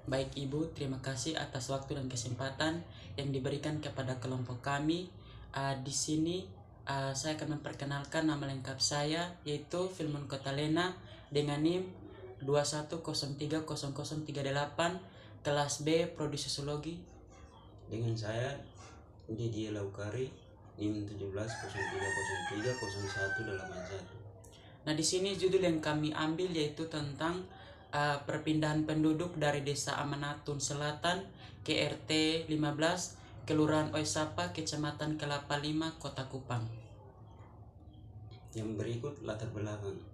Baik Ibu, terima kasih atas waktu dan kesempatan yang diberikan kepada kelompok kami. Di sini saya akan memperkenalkan nama lengkap saya, yaitu Filmon Kotalena dengan NIM 21030038 kelas B Prodi Sosiologi. Dengan saya Didier Laukari NIM 1703030181. Nah, di sini judul yang kami ambil yaitu tentang perpindahan penduduk dari Desa Amanatun Selatan ke RT 15 Kelurahan Oisapa, Kecamatan Kelapa Lima, Kota Kupang. Yang berikut latar belakang.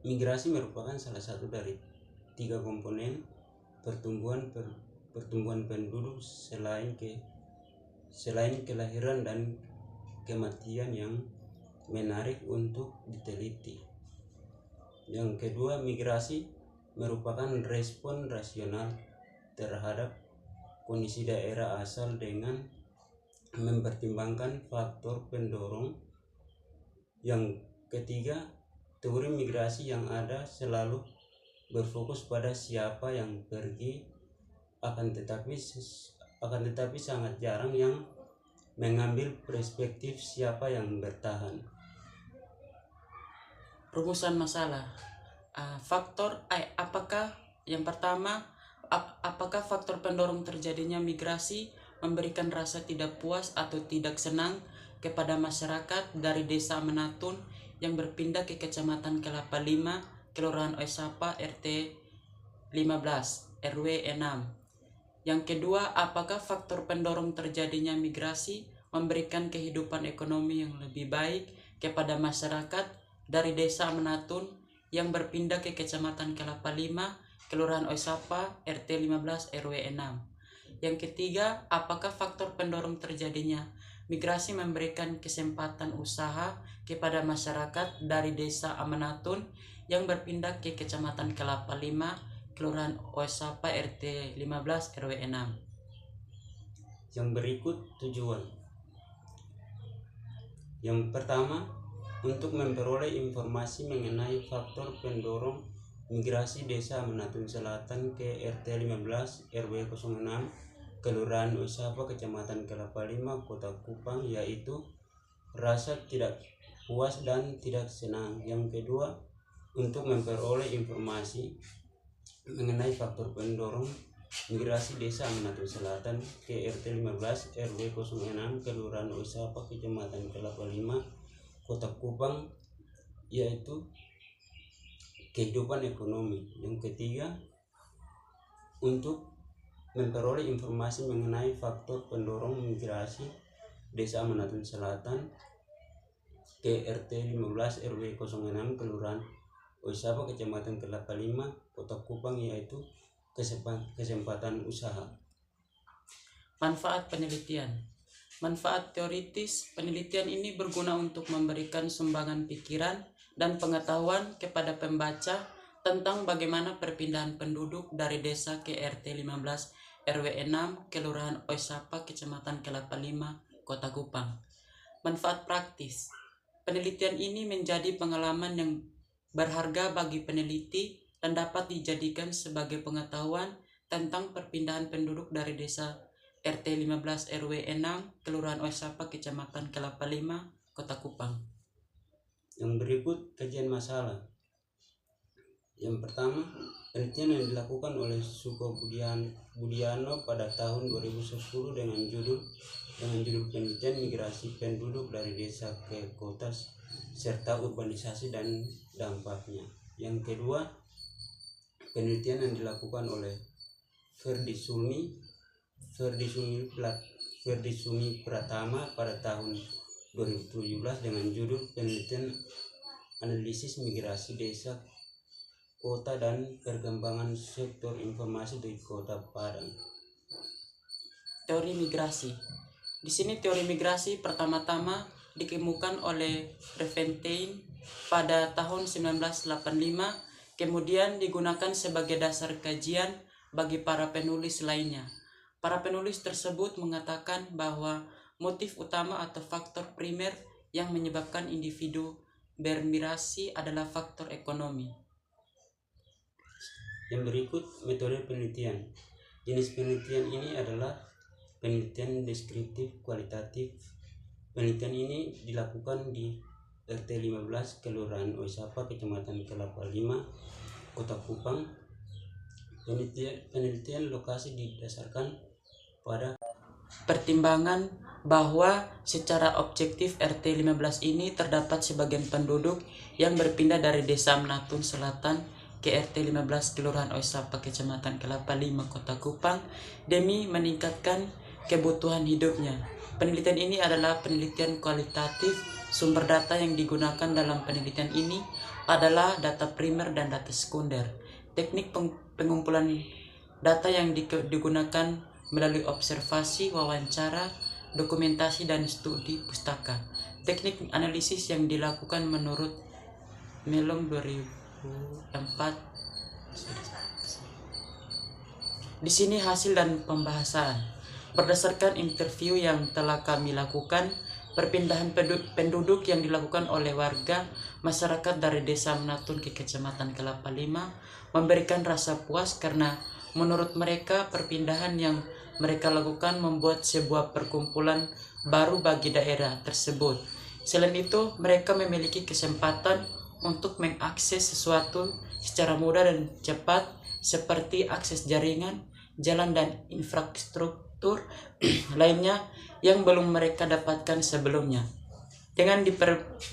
Migrasi merupakan salah satu dari 3 komponen pertumbuhan penduduk selain kelahiran dan kematian yang menarik untuk diteliti. Yang kedua, migrasi merupakan respon rasional terhadap kondisi daerah asal dengan mempertimbangkan faktor pendorong. Yang ketiga, teori migrasi yang ada selalu berfokus pada siapa yang pergi, akan tetapi sangat jarang yang mengambil perspektif siapa yang bertahan. Rumusan masalah. Apakah yang pertama, apakah faktor pendorong terjadinya migrasi memberikan rasa tidak puas atau tidak senang kepada masyarakat dari Desa Menatun yang berpindah ke Kecamatan Kelapa Lima, Kelurahan Oisapa, RT 15, RW 6. Yang kedua, apakah faktor pendorong terjadinya migrasi memberikan kehidupan ekonomi yang lebih baik kepada masyarakat dari Desa Menatun yang berpindah ke Kecamatan Kelapa Lima, Kelurahan Oisapa, RT 15 RW 6. Yang ketiga, apakah faktor pendorong terjadinya migrasi memberikan kesempatan usaha kepada masyarakat dari Desa Amanatun yang berpindah ke Kecamatan Kelapa Lima, Kelurahan Oisapa, RT 15 RW 6. Yang berikut tujuan. Yang pertama, untuk memperoleh informasi mengenai faktor pendorong migrasi Desa Menatun Selatan ke RT 15 RW 06 Kelurahan Oisapa, Kecamatan Kelapa Lima, Kota Kupang, yaitu rasa tidak puas dan tidak senang. Yang kedua, untuk memperoleh informasi mengenai faktor pendorong migrasi Desa Menatun Selatan ke RT 15 RW 06 Kelurahan Oisapa, Kecamatan Kelapa Lima, Kota Kupang, yaitu kehidupan ekonomi. Yang ketiga, untuk memperoleh informasi mengenai faktor pendorong migrasi Desa Amanatun Selatan ke RT 15 RW 06 Kelurahan Oisapa, Kecamatan Kelapa Lima, Kota Kupang, yaitu kesempatan usaha. Manfaat penelitian. Manfaat teoritis penelitian ini berguna untuk memberikan sumbangan pikiran dan pengetahuan kepada pembaca tentang bagaimana perpindahan penduduk dari desa ke RT 15 RW 6 Kelurahan Oisapa, Kecamatan Kelapa Lima, Kota Kupang. Manfaat praktis. Penelitian ini menjadi pengalaman yang berharga bagi peneliti dan dapat dijadikan sebagai pengetahuan tentang perpindahan penduduk dari desa RT 15 RW 6 Kelurahan Oisapa, Kecamatan Kelapa Lima, Kota Kupang. Yang berikut kajian masalah. Yang pertama, penelitian yang dilakukan oleh Suko Budiano pada tahun 2010 dengan judul penelitian migrasi penduduk dari desa ke kota serta urbanisasi dan dampaknya. Yang kedua, penelitian yang dilakukan oleh Ferdi Sumi Pratama pada tahun 2017 dengan judul penelitian analisis migrasi desa kota dan perkembangan sektor informasi di Kota Padang. Teori migrasi. Di sini teori migrasi pertama-tama dikemukakan oleh Prefontaine pada tahun 1985, kemudian digunakan sebagai dasar kajian bagi para penulis lainnya. Para penulis tersebut mengatakan bahwa motif utama atau faktor primer yang menyebabkan individu bermigrasi adalah faktor ekonomi. Yang berikut metode penelitian. Jenis penelitian ini adalah penelitian deskriptif kualitatif. Penelitian ini dilakukan di RT 15 Kelurahan Oisapa, Kecamatan Kelapa 5, Kota Kupang. Penelitian lokasi didasarkan pada pertimbangan bahwa secara objektif RT 15 ini terdapat sebagian penduduk yang berpindah dari Desa Menatun Selatan ke RT 15 Kelurahan Oisapa, Kecamatan Kelapa 5, Kota Kupang demi meningkatkan kebutuhan hidupnya. Penelitian ini adalah penelitian kualitatif. Sumber data yang digunakan dalam penelitian ini adalah data primer dan data sekunder. Teknik pengumpulan data yang digunakan melalui observasi, wawancara, dokumentasi, dan studi pustaka. Teknik analisis yang dilakukan menurut Melong 2004. Di sini hasil dan pembahasan. Berdasarkan interview yang telah kami lakukan, perpindahan penduduk yang dilakukan oleh warga masyarakat dari Desa Menatun ke Kecamatan Kelapa 5 memberikan rasa puas karena menurut mereka perpindahan yang mereka lakukan membuat sebuah perkumpulan baru bagi daerah tersebut. Selain itu, mereka memiliki kesempatan untuk mengakses sesuatu secara mudah dan cepat seperti akses jaringan, jalan, dan infrastruktur lainnya yang belum mereka dapatkan sebelumnya. Dengan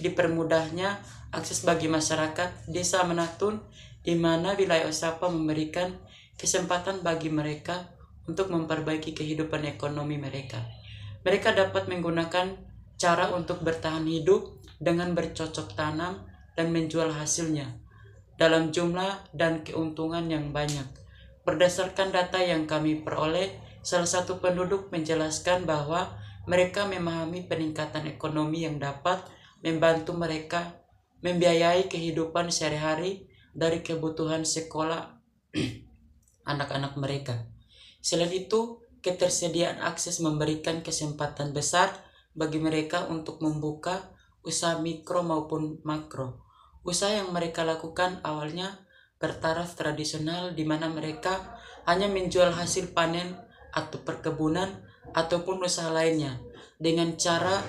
dipermudahnya akses bagi masyarakat Desa Menatun, di mana wilayah Oisapa memberikan kesempatan bagi mereka untuk memperbaiki kehidupan ekonomi mereka. Mereka dapat menggunakan cara untuk bertahan hidup dengan bercocok tanam dan menjual hasilnya dalam jumlah dan keuntungan yang banyak. Berdasarkan data yang kami peroleh, salah satu penduduk menjelaskan bahwa mereka memahami peningkatan ekonomi yang dapat membantu mereka membiayai kehidupan sehari-hari dari kebutuhan sekolah anak-anak mereka. Selain itu, ketersediaan akses memberikan kesempatan besar bagi mereka untuk membuka usaha mikro maupun makro. Usaha yang mereka lakukan awalnya bertaraf tradisional, di mana mereka hanya menjual hasil panen atau perkebunan ataupun usaha lainnya dengan cara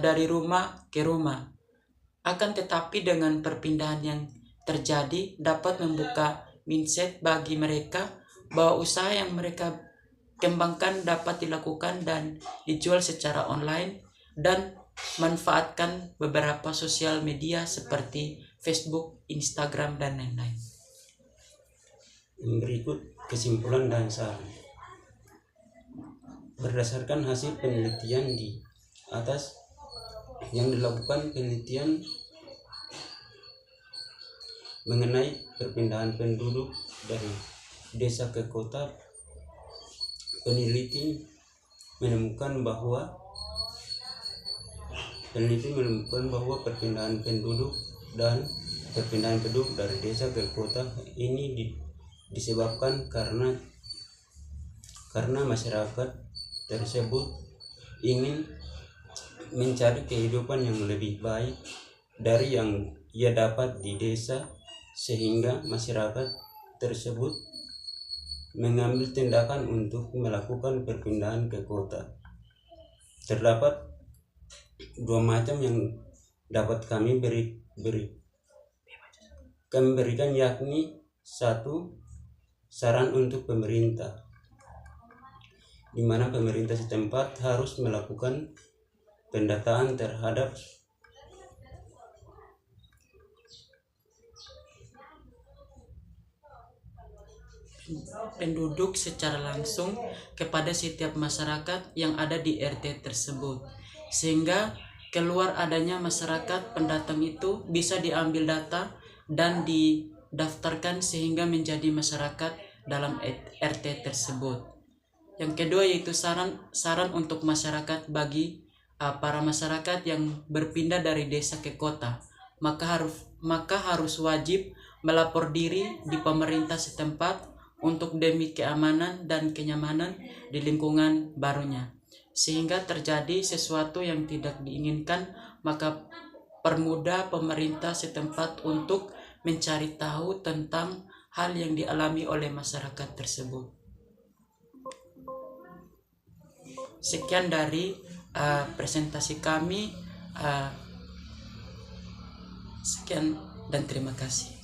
dari rumah ke rumah. Akan tetapi dengan perpindahan yang terjadi dapat membuka mindset bagi mereka bahwa usaha yang mereka kembangkan dapat dilakukan dan dijual secara online dan manfaatkan beberapa sosial media seperti Facebook, Instagram, dan lain-lain. Berikut kesimpulan dan saran. Berdasarkan hasil penelitian di atas yang dilakukan penelitian mengenai perpindahan penduduk dari desa ke kota, peneliti menemukan bahwa perpindahan penduduk dari desa ke kota ini disebabkan karena masyarakat tersebut ingin mencari kehidupan yang lebih baik dari yang ia dapat di desa, sehingga masyarakat tersebut mengambil tindakan untuk melakukan perpindahan ke kota. Terdapat dua macam yang dapat kami berikan, yakni satu, saran untuk pemerintah, di mana pemerintah setempat harus melakukan pendataan terhadap penduduk secara langsung kepada setiap masyarakat yang ada di RT tersebut, sehingga keluar adanya masyarakat pendatang itu bisa diambil data dan didaftarkan sehingga menjadi masyarakat dalam RT tersebut. Yang kedua yaitu saran untuk masyarakat bagi para masyarakat yang berpindah dari desa ke kota, maka harus wajib melapor diri di pemerintah setempat untuk demi keamanan dan kenyamanan di lingkungan barunya. Sehingga terjadi sesuatu yang tidak diinginkan, maka permudah pemerintah setempat untuk mencari tahu tentang hal yang dialami oleh masyarakat tersebut. Sekian dari presentasi kami. Sekian dan terima kasih.